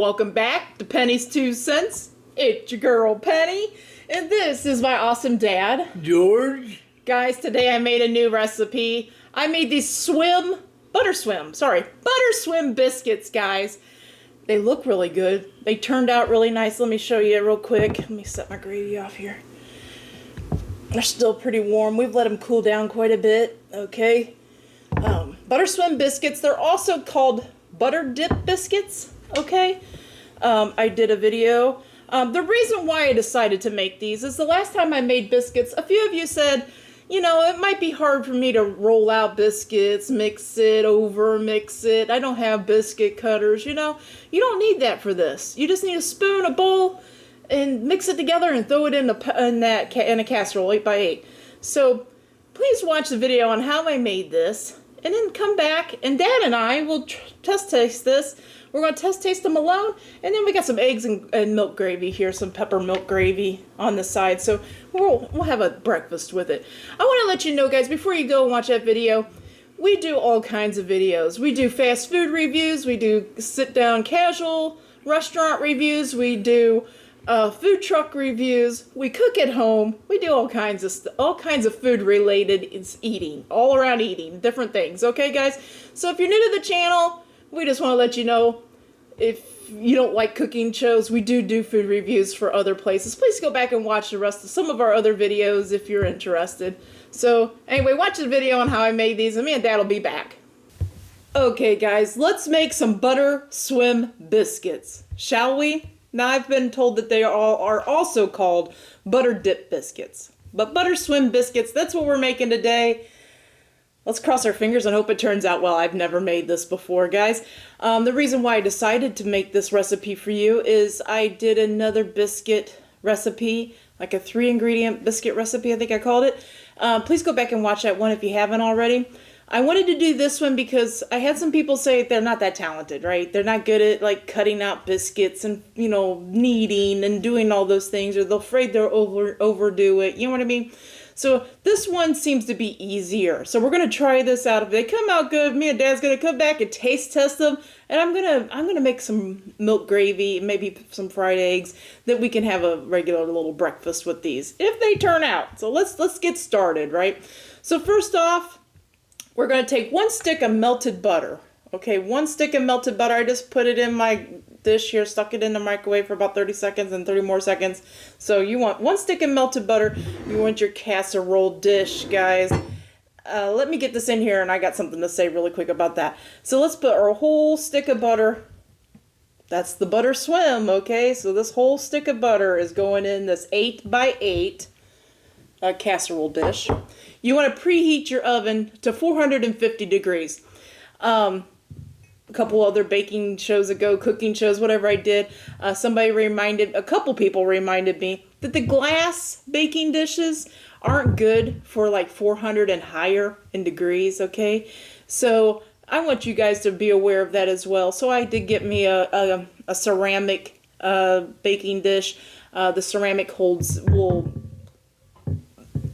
welcome back to Penny's 2 Cents. It's your girl Penny, and this is my awesome dad, George. Guys, today I made a new recipe. I made these butter swim biscuits, guys. They look really good. They turned out really nice. Let me show you real quick. Let me set my gravy off here. They're still pretty warm. We've let them cool down quite a bit. Okay. Butter swim biscuits. They're also called butter dip biscuits. Okay. I did a video. The reason why I decided to make these is the last time I made biscuits, a few of you said, you know, it might be hard for me to roll out biscuits, mix it, mix it. I don't have biscuit cutters, you know. You don't need that for this. You just need a spoon, a bowl, and mix it together and throw it in a casserole, 8x8. So please watch the video on how I made this, and then come back, and Dad and I will test taste this. We're going to test taste them alone, and then we got some eggs and milk gravy here, some pepper milk gravy on the side, so we'll have a breakfast with it. I want to let you know, guys, before you go and watch that video, we do all kinds of videos. We do fast food reviews, we do sit-down casual restaurant reviews, we do food truck reviews, we cook at home, we do all kinds of food related eating, all around eating, different things, okay guys? So if you're new to the channel, we just want to let you know, if you don't like cooking shows, we do food reviews for other places. Please go back and watch the rest of some of our other videos if you're interested. So anyway, watch the video on how I made these, and me and Dad will be back. Okay guys, let's make some butter swim biscuits, shall we? Now I've been told that they are also called butter dip biscuits. But butter swim biscuits, that's what we're making today. Let's cross our fingers and hope it turns out well. I've never made this before, guys. The reason why I decided to make this recipe for you is I did another biscuit recipe, like a 3-ingredient biscuit recipe, I think I called it. Please go back and watch that one if you haven't already. I wanted to do this one because I had some people say they're not that talented, right? They're not good at like cutting out biscuits and, you know, kneading and doing all those things, or they're afraid they'll overdo it. You know what I mean? So this one seems to be easier. So we're gonna try this out. If they come out good, me and Dad's gonna come back and taste test them, and I'm gonna make some milk gravy, maybe some fried eggs, that we can have a regular little breakfast with these if they turn out. So let's get started, right? So first off, we're gonna take 1 stick of melted butter. Okay, 1 stick of melted butter. I just put it in my dish here, stuck it in the microwave for about 30 seconds and 30 more seconds. So you want 1 stick of melted butter. You want your casserole dish, guys. Let me get this in here, and I got something to say really quick about that. So let's put our whole stick of butter. That's the butter swim, okay? So this whole stick of butter is going in this 8x8 casserole dish. You want to preheat your oven to 450 degrees. A couple other baking shows ago, cooking shows, whatever I did, a couple people reminded me that the glass baking dishes aren't good for like 400 and higher in degrees, okay? So I want you guys to be aware of that as well. So I did get me a ceramic baking dish. The ceramic will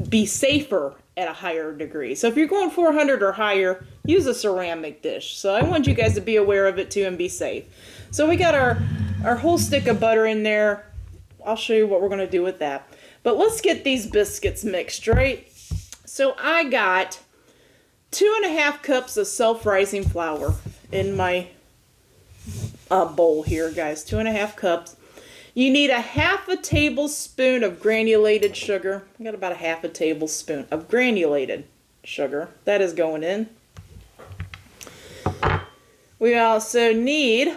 be safer at a higher degree. So if you're going 400 or higher, use a ceramic dish. So I want you guys to be aware of it too and be safe. So we got our whole stick of butter in there. I'll show you what we're going to do with that. But let's get these biscuits mixed, right? So I got 2.5 cups of self-rising flour in my bowl here, guys. 2.5 cups. You need 1/2 tablespoon of granulated sugar. I got about 1/2 tablespoon of granulated sugar. That is going in. We also need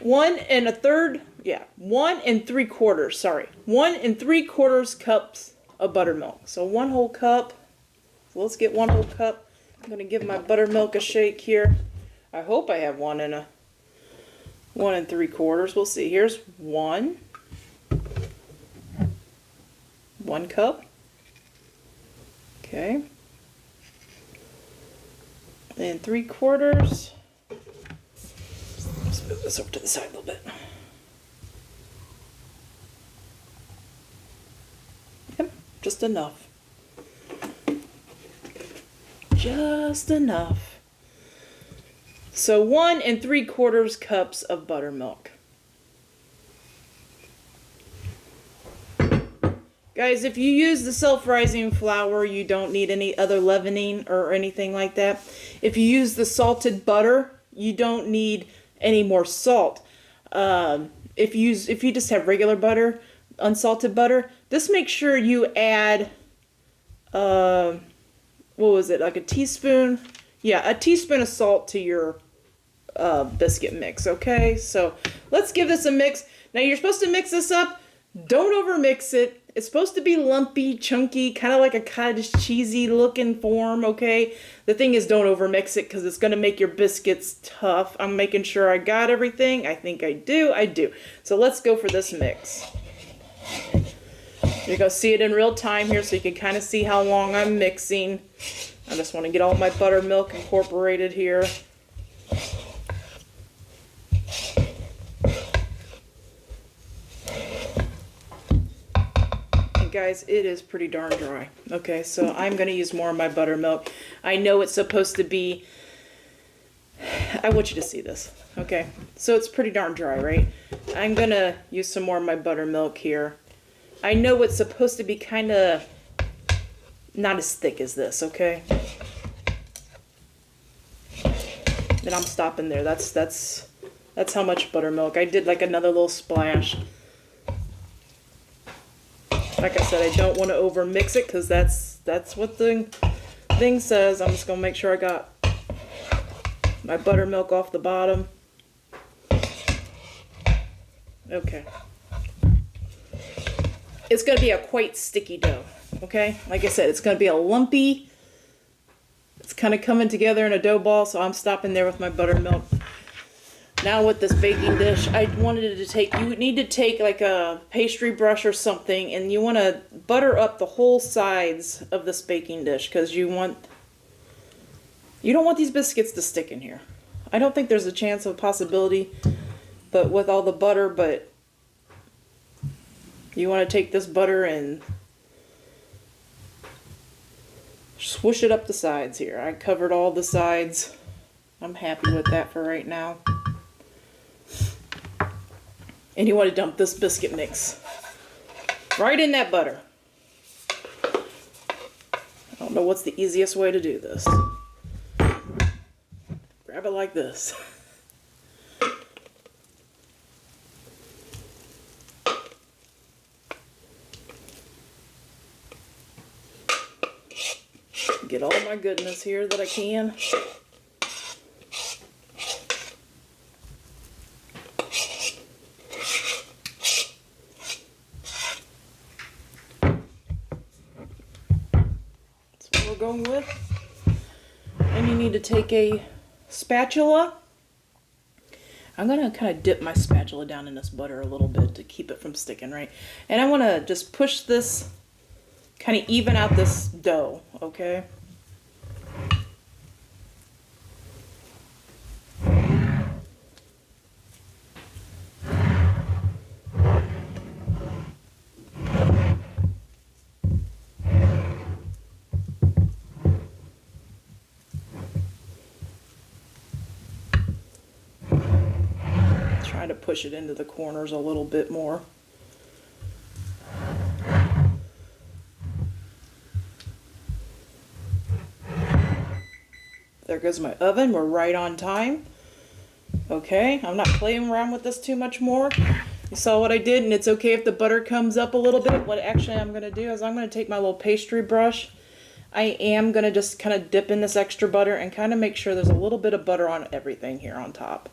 1 3/4 cups of buttermilk. So 1 whole cup. So let's get 1 whole cup. I'm going to give my buttermilk a shake here. I hope I have 1 3/4. We'll see. Here's 1 cup. Okay. And 3/4. Let's move this over to the side a little bit. Yep, just enough. Just enough. So 1 3/4 cups of buttermilk. Guys, if you use the self-rising flour, you don't need any other leavening or anything like that. If you use the salted butter, you don't need any more salt. If you just have regular butter, unsalted butter, just make sure you add, what was it, like a teaspoon? Yeah, a teaspoon of salt to your biscuit mix, okay? So let's give this a mix. Now you're supposed to mix this up. Don't over mix it. It's supposed to be lumpy, chunky, kind of like a cottage cheesy looking form, okay? The thing is, don't over mix it because it's going to make your biscuits tough. I'm making sure I got everything. I think I do. I do. So let's go for this mix. You're going to see it in real time here so you can kind of see how long I'm mixing. I just want to get all my buttermilk incorporated here. Guys, it is pretty darn dry. Okay, so I'm going to use more of my buttermilk. I know it's supposed to be, I want you to see this. Okay, so it's pretty darn dry, right? I'm going to use some more of my buttermilk here. I know it's supposed to be kind of not as thick as this, okay? And I'm stopping there. That's how much buttermilk. I did like another little splash. Like I said, I don't want to over mix it because that's what the thing says. I'm just going to make sure I got my buttermilk off the bottom. Okay. It's going to be a quite sticky dough, okay? Like I said, it's going to be a lumpy, it's kind of coming together in a dough ball, so I'm stopping there with my buttermilk. Now with this baking dish, I wanted to take, you need to take like a pastry brush or something, and you want to butter up the whole sides of this baking dish because you don't want these biscuits to stick in here. I don't think there's a chance of a possibility, but with all the butter, but you want to take this butter and swoosh it up the sides here. I covered all the sides. I'm happy with that for right now. And you want to dump this biscuit mix right in that butter. I don't know what's the easiest way to do this. Grab it like this. Get all my goodness here that I can. Going with, and you need to take a spatula. I'm going to kind of dip my spatula down in this butter a little bit to keep it from sticking, right? And I want to just push this, kind of even out this dough, okay? To push it into the corners a little bit more. There goes my oven. We're right on time. Okay, I'm not playing around with this too much more. You saw what I did, and it's okay if the butter comes up a little bit. What actually I'm going to do is I'm going to take my little pastry brush. I am going to just kind of dip in this extra butter and kind of make sure there's a little bit of butter on everything here on top.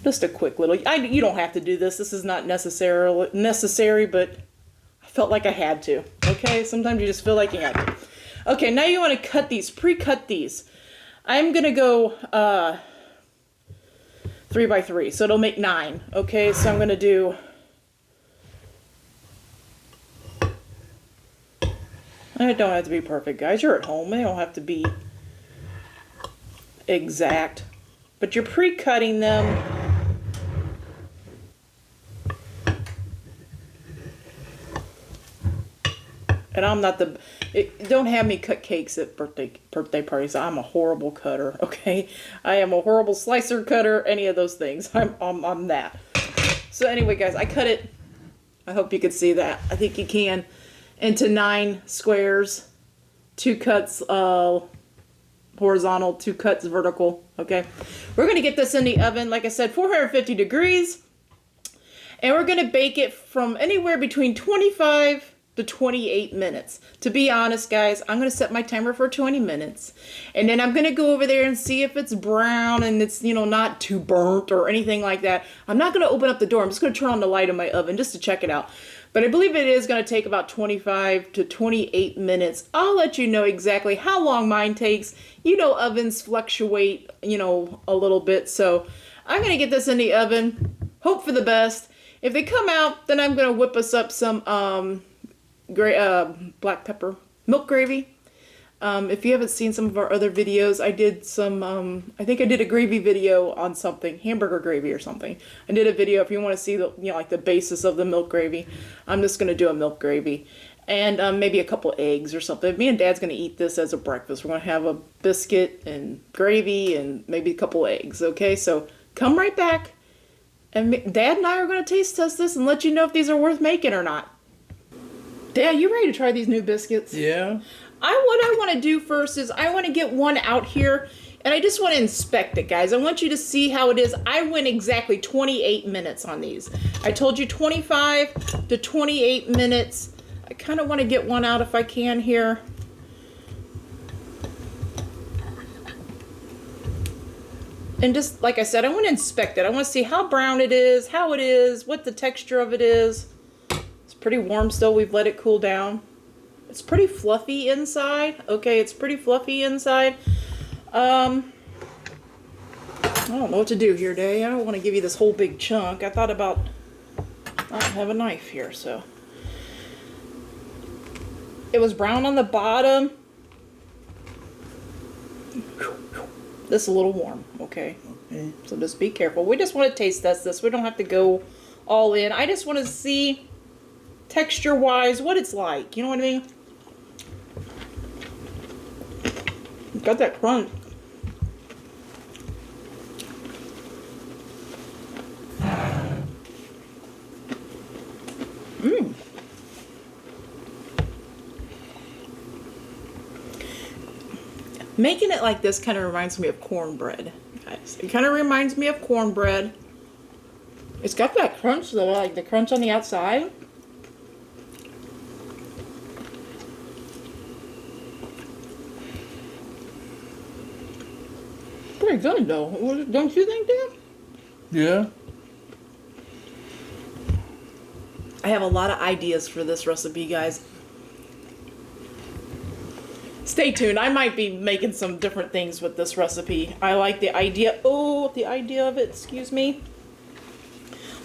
Just a quick little, you don't have to do this. This is not necessary, but I felt like I had to. Okay, sometimes you just feel like you had to. Okay, now you want to cut these, pre-cut these. I'm going to go 3 by 3, so it'll make 9. Okay, so I'm going to do, it don't have to be perfect, guys. You're at home. They don't have to be exact. But you're pre-cutting them. And I'm not don't have me cut cakes at birthday parties. I'm a horrible cutter, okay? I am a horrible slicer, cutter, any of those things. I'm that. So anyway, guys, I cut it I hope you could see that. I think you can. Into 9 squares, 2 cuts horizontal, 2 cuts vertical. Okay, we're gonna get this in the oven, like I said, 450 degrees, and we're gonna bake it from anywhere between 25 to 28 minutes. To be honest, guys, I'm gonna set my timer for 20 minutes, and then I'm gonna go over there and see if it's brown and it's, you know, not too burnt or anything like that. I'm not gonna open up the door. I'm just gonna turn on the light in my oven just to check it out. But I believe it is gonna take about 25 to 28 minutes. I'll let you know exactly how long mine takes. You know, ovens fluctuate, you know, a little bit. So I'm gonna get this in the oven, hope for the best. If they come out, then I'm gonna whip us up some black pepper milk gravy. If you haven't seen some of our other videos, I did some, I think I did a gravy video on something, hamburger gravy or something. I did a video if you want to see the, you know, like the basis of the milk gravy. I'm just going to do a milk gravy and maybe a couple eggs or something. Me and Dad's going to eat this as a breakfast. We're going to have a biscuit and gravy and maybe a couple eggs. Okay, so come right back and Dad and I are going to taste test this and let you know if these are worth making or not. Dad, you ready to try these new biscuits? Yeah. What I want to do first is I want to get one out here and I just want to inspect it, guys. I want you to see how it is. I went exactly 28 minutes on these. I told you 25 to 28 minutes. I kind of want to get one out if I can here. And just like I said, I want to inspect it. I want to see how brown it is, how it is, what the texture of it is. It's pretty warm still. We've let it cool down. It's pretty fluffy inside. Okay, it's pretty fluffy inside. I don't know what to do here, Day. I don't want to give you this whole big chunk. I thought about, I don't have a knife here, so. It was brown on the bottom. This is a little warm, okay? Okay. So just be careful. We just want to taste test this. We don't have to go all in. I just want to see texture-wise what it's like. You know what I mean? Got that crunch. Mmm. Making it like this kind of reminds me of cornbread, guys. It kind of reminds me of cornbread. It's got that crunch though, like the crunch on the outside. Pretty good though, don't you think, Dan? Yeah. I have a lot of ideas for this recipe, guys. Stay tuned. I might be making some different things with this recipe. I like the idea. Oh, the idea of it. Excuse me.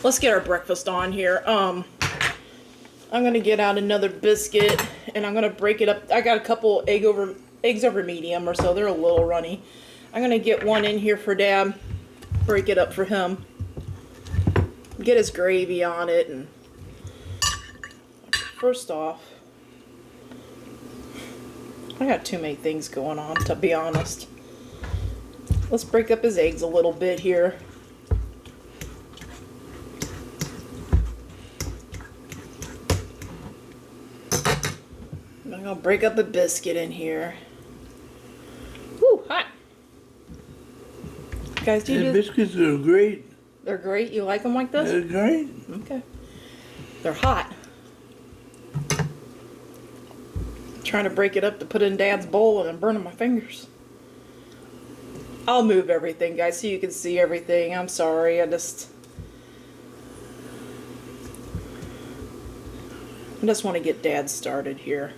Let's get our breakfast on here. I'm gonna get out another biscuit and I'm gonna break it up. I got a couple eggs over medium or so. They're a little runny. I'm gonna get one in here for Dad. Break it up for him. Get his gravy on it. And first off, I got too many things going on, to be honest. Let's break up his eggs a little bit here. I'm gonna break up a biscuit in here. Woo, hot. Guys, do you The biscuits are great. They're great? You like them like this? They're great. Okay. They're hot. Trying to break it up to put in Dad's bowl and I'm burning my fingers. I'll move everything, guys, so you can see everything. I'm sorry, I just want to get Dad started here.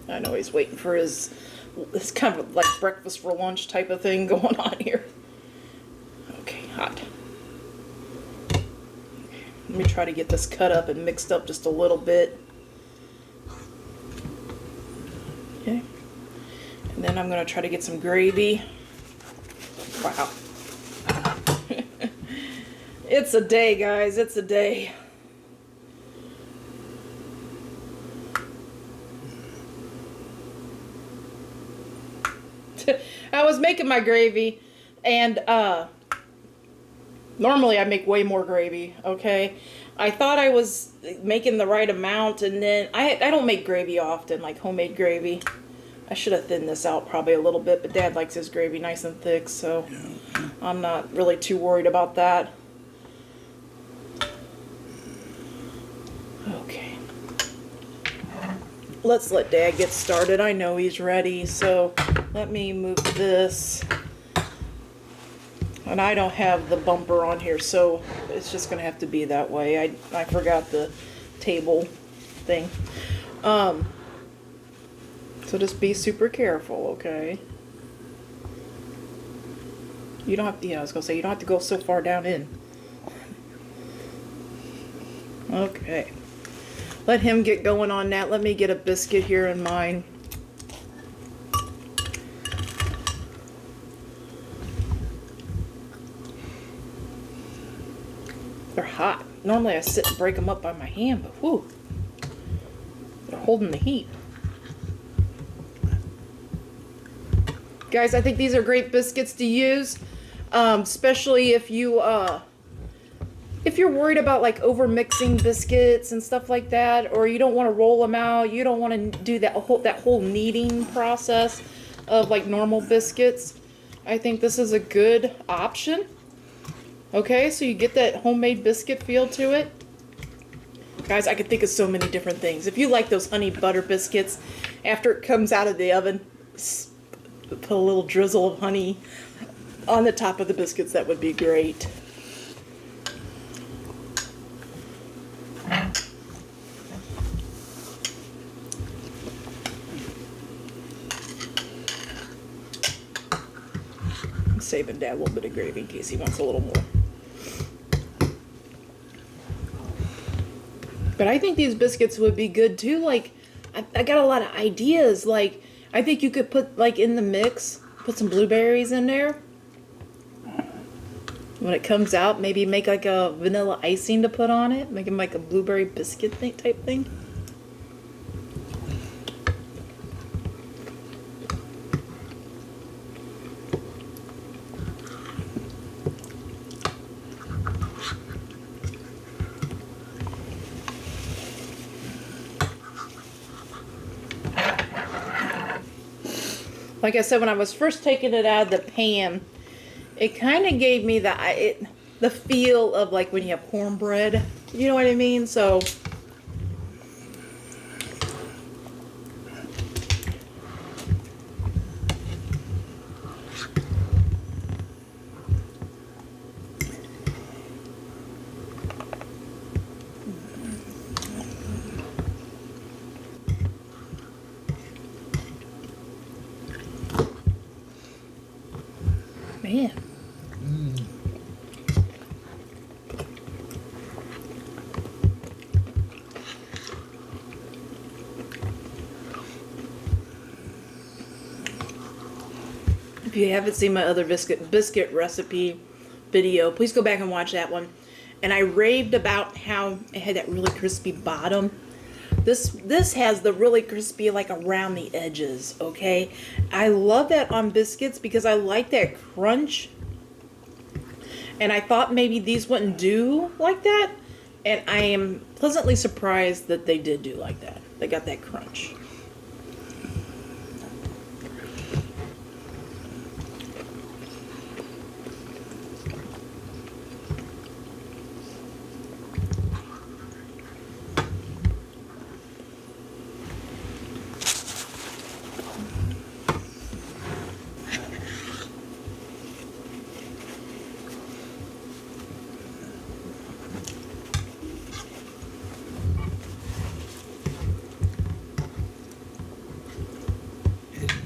I know he's waiting for his, it's kind of like breakfast for lunch type of thing going on here. Okay, hot. Let me try to get this cut up and mixed up just a little bit. Okay. And then I'm going to try to get some gravy. Wow. It's a day, guys. It's a day. I was making my gravy and Normally I make way more gravy, okay? I thought I was making the right amount, and then I don't make gravy often, like homemade gravy. I should have thinned this out probably a little bit, but Dad likes his gravy nice and thick, so I'm not really too worried about that. Okay. Let's let Dad get started. I know he's ready, so let me move this. And I don't have the bumper on here, so it's just gonna have to be that way. I forgot the table thing. So just be super careful, okay? You don't have to, I was gonna say, you don't have to go so far down in. Okay. Let him get going on that. Let me get a biscuit here in mine. They're hot. Normally I sit and break them up by my hand, but whew. They're holding the heat. Guys, I think these are great biscuits to use, especially if you're worried about like over mixing biscuits and stuff like that, or you don't want to roll them out, you don't want to do that whole kneading process of like normal biscuits. I think this is a good option. Okay, so you get that homemade biscuit feel to it. Guys, I could think of so many different things. If you like those honey butter biscuits, after it comes out of the oven, put a little drizzle of honey on the top of the biscuits, that would be great. I'm saving Dad a little bit of gravy in case he wants a little more. But I think these biscuits would be good too. Like, I got a lot of ideas. Like, I think you could put, like, in the mix, put some blueberries in there. When it comes out, maybe make like a vanilla icing to put on it. Make them like a blueberry biscuit type thing. Like I said, when I was first taking it out of the pan, it kind of gave me the feel of like when you have cornbread. You know what I mean? So man. If you haven't seen my other biscuit recipe video, please go back and watch that one. And I raved about how it had that really crispy bottom. This has the really crispy, like, around the edges, okay? I love that on biscuits because I like that crunch. And I thought maybe these wouldn't do like that. And I am pleasantly surprised that they did do like that. They got that crunch.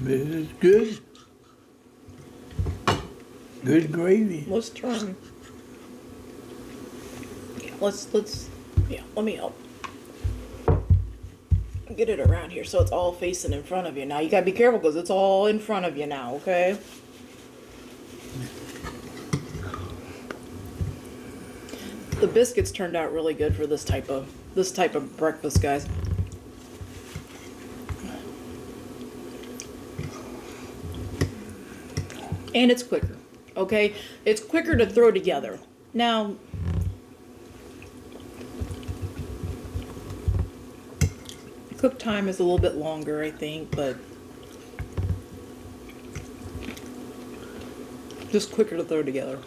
This is good. Good gravy. Let's turn. Yeah, let me help. Get it around here so it's all facing in front of you. Now you gotta be careful because it's all in front of you now, okay? The biscuits turned out really good for this type of breakfast, guys. And it's quicker, okay? It's quicker to throw together. Now, cook time is a little bit longer, I think, but just quicker to throw together.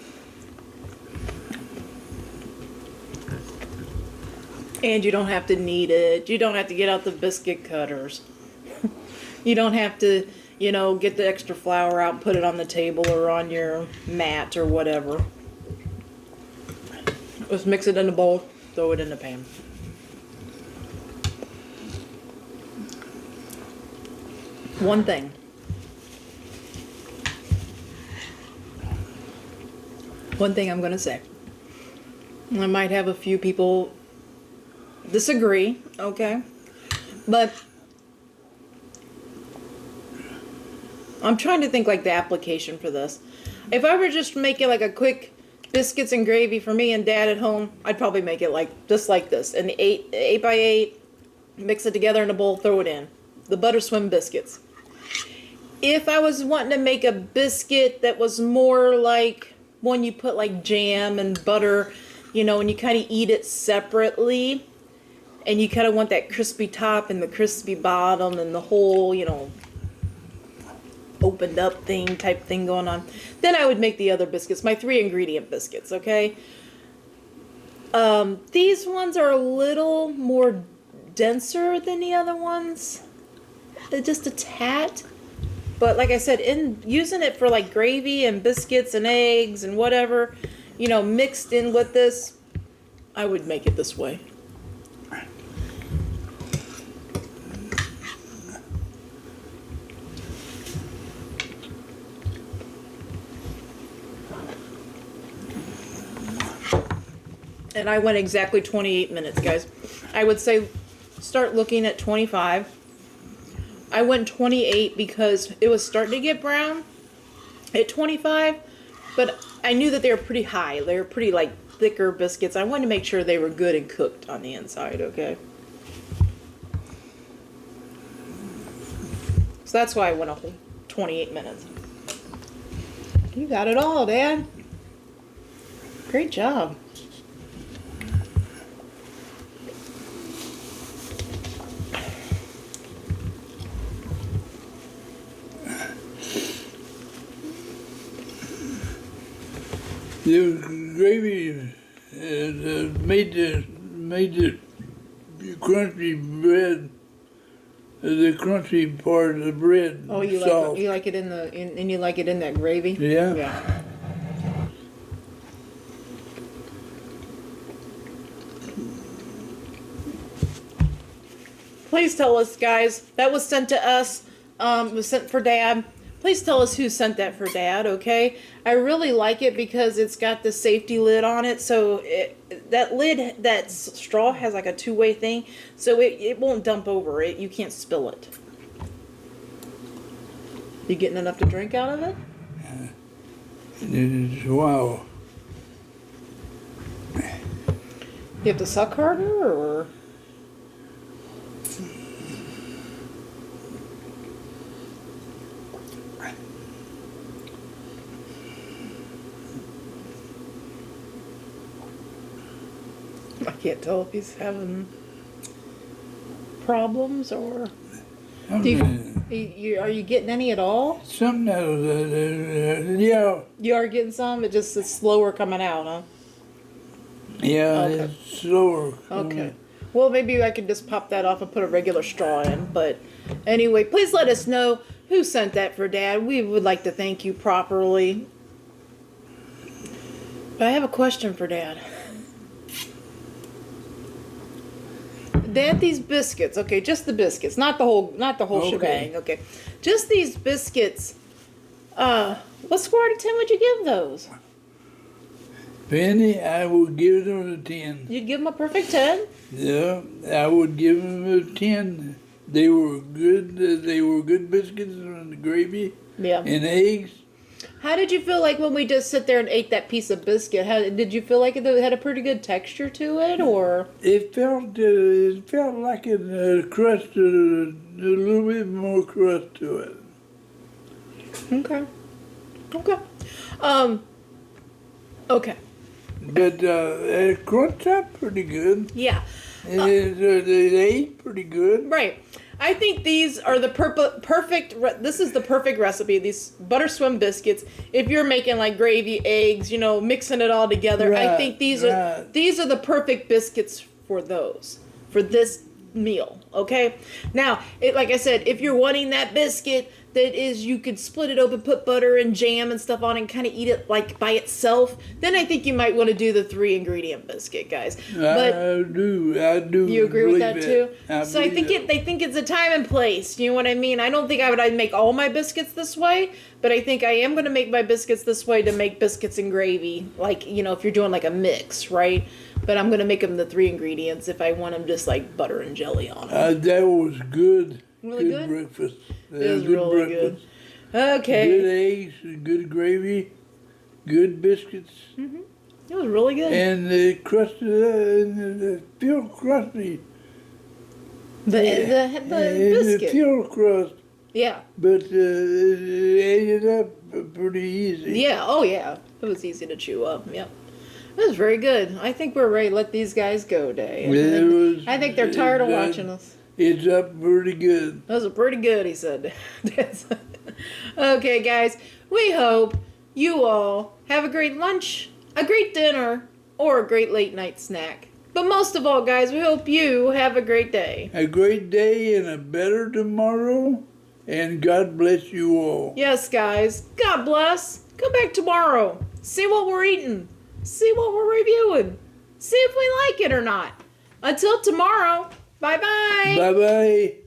And you don't have to knead it. You don't have to get out the biscuit cutters. You don't have to, get the extra flour out, put it on the table or on your mat or whatever. Just mix it in a bowl, throw it in the pan. One thing. One thing I'm going to say. I might have a few people disagree, okay? But I'm trying to think like the application for this. If I were just making like a quick biscuits and gravy for me and Dad at home, I'd probably make it like just like this. And 8x8, mix it together in a bowl, throw it in. The Butter Swim Biscuits. If I was wanting to make a biscuit that was more like one you put like jam and butter, and you kind of eat it separately, and you kind of want that crispy top and the crispy bottom and the whole, opened up type thing going on, then I would make the other biscuits, my 3 ingredient biscuits, okay? These ones are a little more denser than the other ones. They're just a tad. But like I said, in using it for like gravy and biscuits and eggs and whatever, mixed in with this, I would make it this way. And I went exactly 28 minutes, guys. I would say start looking at 25. I went 28 because it was starting to get brown at 25, but I knew that they were pretty high. They were pretty like thicker biscuits. I wanted to make sure they were good and cooked on the inside, okay? So that's why I went a whole 28 minutes. You got it all, Dad. Great job. The gravy made the crunchy bread, the crunchy part of the bread. Oh, you soft. like it and you like it in that gravy? Yeah. Yeah. Please tell us, guys. That was sent to us. Was sent for Dad. Please tell us who sent that for Dad, okay? I really like it because it's got the safety lid on it. So that straw has like a two-way thing. So it won't dump over it. You can't spill it. You getting enough to drink out of it? Wow. You have to suck harder, or? I can't tell if he's having problems or. Are you getting any at all? Something else, yeah. You are getting some. It's slower coming out, huh? Yeah, Okay. it's slower. Okay. Well, maybe I could just pop that off and put a regular straw in. But anyway, please let us know who sent that for Dad. We would like to thank you properly. But I have a question for Dad. Dad, these biscuits, okay, just the biscuits, not the whole Okay. shebang, okay. Just these biscuits, what score out of 10 would you give those? Penny, I would give them a 10. You'd give them a perfect 10? Yeah, I would give them a 10. They were good. They were good biscuits and the gravy Yeah. and eggs. How did you feel like when we just sit there and ate that piece of biscuit? Did you feel like it had a pretty good texture to it, or? It felt like it crust, a little bit more crust to it. Okay. Okay. Okay. But crunch up pretty good. Yeah. They ate pretty good. Right. I think these are the perfect. This is the perfect recipe. These butter swim biscuits. If you're making like gravy, eggs, mixing it all together, I think these are the perfect biscuits for those. For this meal. Okay. Now, like I said, if you're wanting that biscuit that is, you could split it open, put butter and jam and stuff on, and kind of eat it like by itself, then I think you might want to do the 3-ingredient biscuit, guys. But I do. You agree with that it. too? I So I think they think it's a time and place. You know what I mean? I don't think I'd make all my biscuits this way, but I think I am going to make my biscuits this way to make biscuits and gravy, like, if you're doing like a mix, right? But I'm going to make them the 3 ingredients if I want them just like butter and jelly on them. That was good. Really good? Breakfast. It was really breakfast. good. Okay. Good eggs, good gravy, good biscuits. Mm-hmm. It was really good. And the crust, the feel crusty. The biscuit. The feel crust. Yeah. But it ate it up pretty easy. Yeah. Oh, yeah. It was easy to chew up. Yep. It was very good. I think we're ready to let these guys go, Dave. I think they're tired of watching us. It's up pretty good. Those are pretty good, he said. Okay, guys. We hope you all have a great lunch, a great dinner, or a great late night snack. But most of all, guys, we hope you have a great day. A great day and a better tomorrow. And God bless you all. Yes, guys. God bless. Come back tomorrow. See what we're eating. See what we're reviewing. See if we like it or not. Until tomorrow. Bye-bye. Bye-bye.